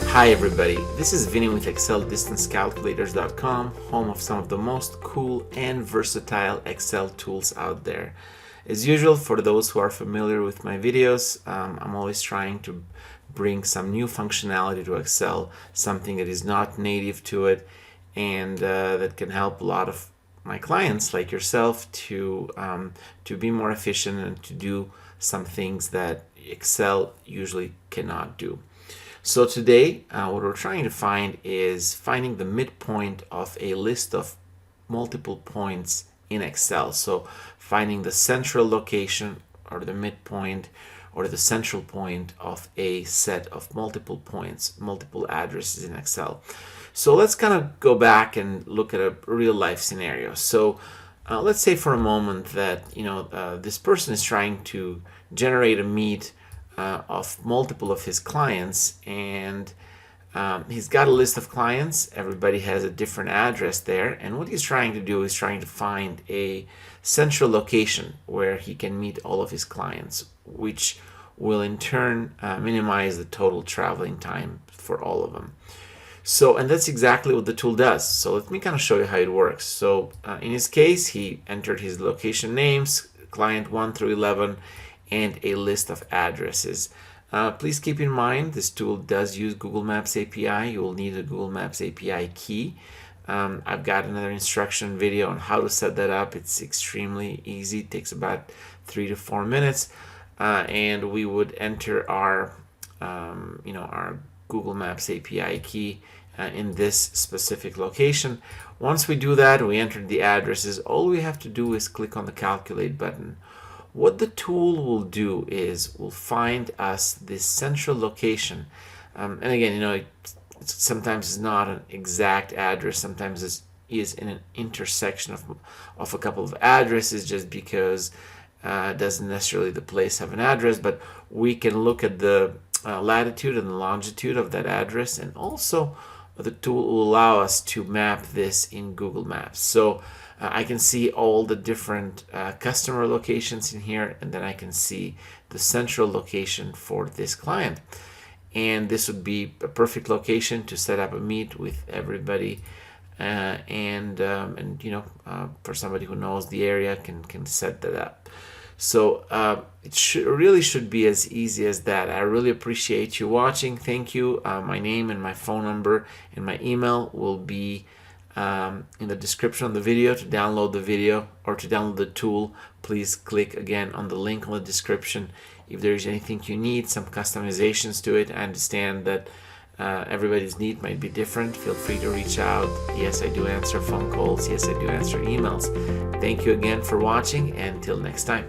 Hi everybody, this is Vinny with ExcelDistanceCalculators.com, home of some of the most cool and versatile Excel tools out there. As usual, for those who are familiar with my videos, I'm always trying to bring some new functionality to Excel, something that is not native to it, and that can help a lot of my clients like yourself to be more efficient and to do some things that Excel usually cannot do. So today, what we're trying to find is finding the midpoint of a list of multiple points in Excel. So finding the central location or the midpoint or the central point of a set of multiple points, multiple addresses in Excel. So let's kind of go back and look at a real life scenario. So let's say for a moment that this person is trying to generate a meet of multiple of his clients, and he's got a list of clients. Everybody has a different address there, and what he's trying to do is trying to find a central location where he can meet all of his clients, which will in turn minimize the total traveling time for all of them. So, and that's exactly what the tool does. So let me kind of show you how it works. So in his case, he entered his location names, client 1 through 11, and a list of addresses. Please keep in mind this tool does use Google Maps API. You will need a Google Maps API key. I've got another instruction video on how to set that up. It's extremely easy. It takes about 3 to 4 minutes, and we would enter our our Google Maps API key in this specific location. Once we do that, we enter the addresses. All we have to do is click on the calculate button. What the tool will do is will find us this central location, and again, sometimes it's not an exact address. Sometimes it is in an intersection of a couple of addresses, just because doesn't necessarily the place have an address. But we can look at the latitude and longitude of that address, and also the tool will allow us to map this in Google Maps. So I can see all the different customer locations in here, and then I can see the central location for this client. And this would be a perfect location to set up a meet with everybody, for somebody who knows the area can set that up. So it really should be as easy as that. I really appreciate you watching. Thank you. My name and my phone number and my email will be in the description of the video. To download the video or to download the tool, please click again on the link on the description. If there is anything you need, some customizations to it, I understand that everybody's need might be different. Feel free to reach out. Yes, I do answer phone calls. Yes, I do answer emails. Thank you again for watching, and until next time.